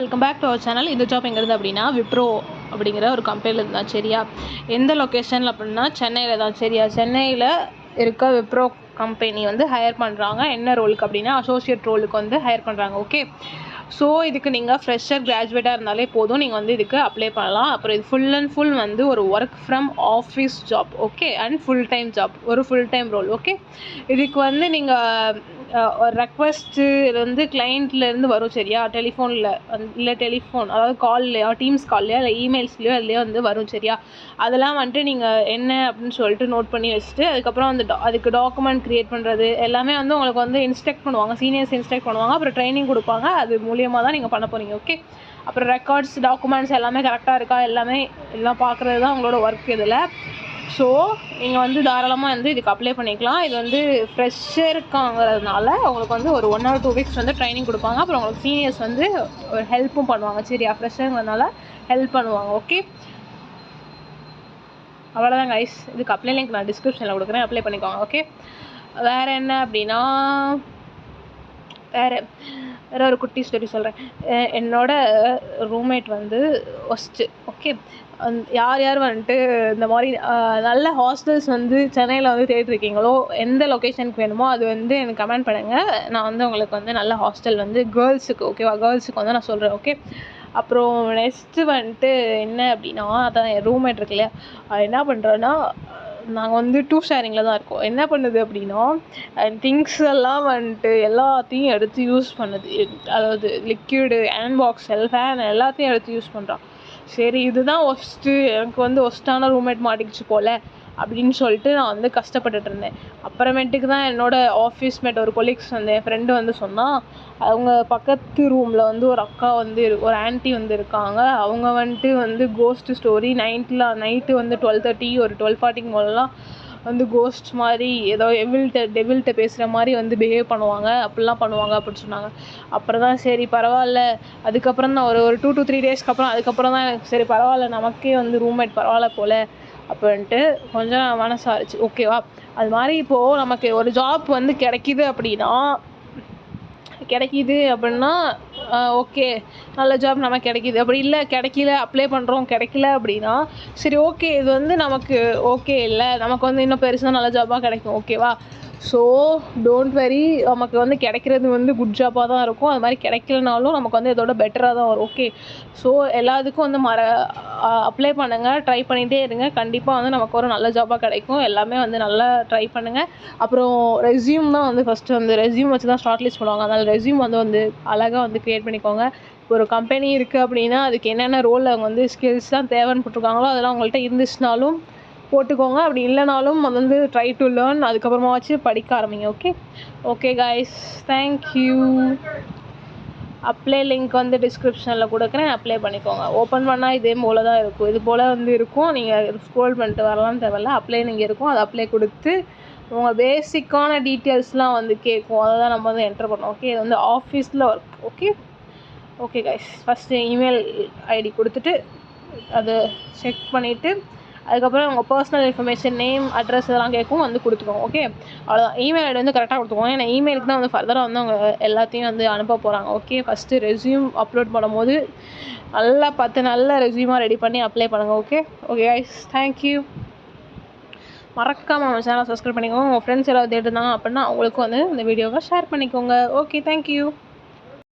Welcome back to our channel. இந்த job எங்கிறது அப்படின்னா விப்ரோ அப்படிங்கிற ஒரு கம்பெனியில் இருந்தால் சரியா. எந்த லொக்கேஷனில் அப்படின்னா சென்னையில் தான் சரியா. சென்னையில் இருக்க விப்ரோ கம்பெனி வந்து ஹையர் பண்ணுறாங்க. என்ன ரோலுக்கு அப்படின்னா அசோசியேட் ரோலுக்கு வந்து ஹையர் பண்ணுறாங்க. ஓகே, ஸோ இதுக்கு நீங்கள் ஃப்ரெஷர் கிராஜுவேட்டாக இருந்தாலே போதும், நீங்கள் வந்து இதுக்கு அப்ளை பண்ணலாம். அப்புறம் இது ஃபுல் அண்ட் ஃபுல் வந்து ஒரு work from office job. Okay, and full time job, ஒரு ஃபுல் டைம் ரோல். ஓகே, இதுக்கு வந்து நீங்கள் ஒரு ரெக்வஸ்ட்டு வந்து கிளைண்ட்லேருந்து வரும் சரியா. டெலிஃபோனில் இல்லை டெலிஃபோன் அதாவது கால்லையோ டீம்ஸ் கால்லையோ இல்லை இமெயில்ஸ்லையோ அதுலேயோ வந்து வரும் சரியா. அதெல்லாம் வந்துட்டு நீங்கள் என்ன அப்படின்னு சொல்லிட்டு நோட் பண்ணி வச்சுட்டு அதுக்கப்புறம் வந்து அதுக்கு டாக்குமெண்ட் க்ரியேட் பண்ணுறது எல்லாமே வந்து உங்களுக்கு வந்து இன்ஸ்ட்ரக்ட் பண்ணுவாங்க, சீனியர்ஸ் இன்ஸ்ட்ரக்ட் பண்ணுவாங்க. அப்புறம் ட்ரைனிங் கொடுப்பாங்க, அது மூலியமாக தான் நீங்கள் பண்ண போகிறீங்க. ஓகே, அப்புறம் ரெக்கார்ட்ஸ் டாக்குமெண்ட்ஸ் எல்லாமே கரெக்டாக இருக்கா எல்லாம் பார்க்குறது தான் உங்களோட ஒர்க் இதில். ஸோ நீங்கள் வந்து தாராளமாக வந்து இதுக்கு அப்ளை பண்ணிக்கலாம். இது வந்து ஃப்ரெஷ்ஷருக்காங்கிறதுனால உங்களுக்கு வந்து ஒரு 1 or 2 weeks வந்து ட்ரைனிங் கொடுப்பாங்க. அப்புறம் உங்களுக்கு சீனியர்ஸ் வந்து ஒரு ஹெல்ப்பும் பண்ணுவாங்க சரியா. ஃப்ரெஷ்ஷருங்கிறதுனால ஹெல்ப் பண்ணுவாங்க. ஓகே, அவ்வளோதான் கைஸ். இதுக்கு அப்ளை லிங்க் நான் டிஸ்கிரிப்ஷனில் கொடுக்குறேன், அப்ளை பண்ணிக்கோங்க. ஓகே, வேறு என்ன அப்படின்னா வேறு ஒரு குட்டி ஸ்டோரி சொல்கிறேன். என்னோட ரூம்மேட் வந்து ஒஸ்ட்டு. ஓகே, யார் வந்துட்டு இந்த மாதிரி நல்ல ஹாஸ்டல்ஸ் வந்து சென்னையில் வந்து தேடிருக்கீங்களோ, எந்த லொக்கேஷனுக்கு வேணுமோ அது வந்து எனக்கு கமெண்ட் பண்ணுங்கள். நான் வந்து உங்களுக்கு வந்து நல்ல ஹாஸ்டல் வந்து கேர்ள்ஸுக்கு, ஓகேவா, கேர்ள்ஸுக்கு வந்து நான் சொல்கிறேன். ஓகே, அப்புறம் நெக்ஸ்ட்டு வந்துட்டு என்ன அப்படின்னா, அதான் என் ரூம்மேட் இருக்கு இல்லையா, என்ன பண்ணுறேன்னா நாங்கள் வந்து 2 ஷேரிங்கில் தான் இருக்கோம். என்ன பண்ணுது அப்படின்னா திங்ஸ் எல்லாம் வந்துட்டு எல்லாத்தையும் எடுத்து யூஸ் பண்ணுது. அதாவது லிக்விடு, ஹேண்ட் பாக்ஸ், ஃபேன் எல்லாத்தையும் எடுத்து யூஸ் பண்ணுறான். சரி, இதுதான் ஒஸ்ட்டு, எனக்கு வந்து ஒஸ்ட்டான ரூம்மேட் மாட்டிக்கிச்சு போல் அப்படின்னு சொல்லிட்டு நான் வந்து கஷ்டப்பட்டுட்டு இருந்தேன். அப்புறமேட்டுக்கு தான் என்னோடய ஆஃபீஸ் மேட் ஒரு கொலீக்ஸ் வந்து என் ஃப்ரெண்டு வந்து சொன்னால், அவங்க பக்கத்து ரூமில் வந்து ஒரு அக்கா வந்து ஒரு ஆன்ட்டி வந்து இருக்காங்க. அவங்க வந்துட்டு வந்து கோஸ்ட்டு ஸ்டோரி நைட்டு வந்து 12:30 ஒரு 12:40 போலலாம் வந்து கோஸ்ட் மாதிரி ஏதோ டெவில்கிட்ட பேசுகிற மாதிரி வந்து பிஹேவ் பண்ணுவாங்க, அப்படிலாம் பண்ணுவாங்க அப்படின்னு சொன்னாங்க. அப்புறம் தான் சரி பரவாயில்ல, அதுக்கப்புறம் தான் ஒரு 2 to 3 டேஸ்க்கு அப்புறம் அதுக்கப்புறம் தான் எனக்கு சரி பரவாயில்ல, நமக்கே வந்து ரூம்மேட் பரவாயில்ல போல் அப்படின்ட்டு கொஞ்சம் மனசாரிச்சு. ஓகேவா, அது மாதிரி இப்போது நமக்கு ஒரு ஜாப் வந்து கிடைக்கிது அப்படின்னா ஓகே, நல்ல ஜாப் நமக்கு கிடைக்கிது. அப்படி இல்லை கிடைக்கல, அப்ளை பண்ணுறோம் கிடைக்கல அப்படின்னா சரி ஓகே, இது வந்து நமக்கு ஓகே இல்லை, நமக்கு வந்து இன்னும் பெருசாக நல்ல ஜாப்பாக கிடைக்கும். ஓகேவா, ஸோ டோன்ட் வெரி, நமக்கு வந்து கிடைக்கிறது வந்து குட் ஜாப்பாக தான் இருக்கும். அது மாதிரி கிடைக்கலனாலும் நமக்கு வந்து இதோட பெட்டராக தான் வரும். ஓகே, ஸோ எல்லாத்துக்கும் வந்து அப்ளை பண்ணுங்கள், ட்ரை பண்ணிகிட்டே இருங்க. கண்டிப்பாக வந்து நமக்கு ஒரு நல்ல ஜாப்பாக கிடைக்கும். எல்லாமே வந்து நல்லா ட்ரை பண்ணுங்கள். அப்புறம் ரெஸ்யூம் தான் வந்து ஃபஸ்ட்டு வந்து ரெஸ்யூம் வச்சு தான் ஷார்ட் லிஸ்ட் பண்ணுவாங்க. அதனால் ரெஸ்யூம் வந்து அழகாக வந்து க்ரியேட் பண்ணிக்கோங்க. இப்போ ஒரு கம்பெனி இருக்குது அப்படின்னா அதுக்கு என்னென்ன ரோலில் அவங்க வந்து ஸ்கில்ஸ் தான் தேவைன்னு போட்டிருக்காங்களோ அதெல்லாம் உங்கள்கிட்ட இருந்துச்சுனாலும் போட்டுக்கோங்க. அப்படி இல்லைனாலும் அது வந்து ட்ரை டு லேர்ன், அதுக்கப்புறமாச்சு படிக்க ஆரம்பிங்க. Okay guys, thank you. Apply link வந்து டிஸ்கிரிப்ஷனில் கொடுக்குறேன், அப்ளை பண்ணிக்கோங்க. ஓப்பன் பண்ணால் இதே போல் தான் இருக்கும், இது போல் வந்து இருக்கும். நீங்கள் ஸ்க்ரோல் பண்ணிட்டு வரலாம் தேவையில்ல, அப்ளை நீங்கள் இருக்கும். அது அப்ளை கொடுத்து உங்கள் பேசிக்கான டீட்டெயில்ஸ்லாம் வந்து கேட்கும், அதை தான் நம்ம வந்து என்டர் பண்ணோம். ஓகே, இது வந்து ஆஃபீஸில் work. Okay guys, first email ID கொடுத்துட்டு அதை செக் பண்ணிவிட்டு அதுக்கப்புறம் உங்கள் பர்சனல் இன்ஃபர்மேஷன், நேம், அட்ரஸ் இதெல்லாம் கேட்கும், வந்து கொடுத்துக்கோங்க. ஓகே, அவ்வளோதான். இமெயில் ஐடி வந்து கரெக்டாக கொடுத்துக்கோங்க. ஏன்னா இமெயிலுக்கு தான் வந்து ஃபர்தராக வந்து அவங்க எல்லாத்தையும் வந்து அனுப்ப போகிறாங்க. ஓகே, ஃபஸ்ட்டு ரெஸ்யூம் அப்லோட் பண்ணும்போது நல்லா நல்ல ரெஸ்யூமாக ரெடி பண்ணி அப்ளை பண்ணுங்கள். Okay guys, thank you. மறக்காமல் நம்ம சேனலை சப்ஸ்கிரைப் பண்ணிக்கோங்க. உங்கள் ஃப்ரெண்ட்ஸ் யாராவது தேடுனாங்க அப்படின்னா அவங்களுக்கும் வந்து இந்த வீடியோவை ஷேர் பண்ணிக்கோங்க. Okay, thank you.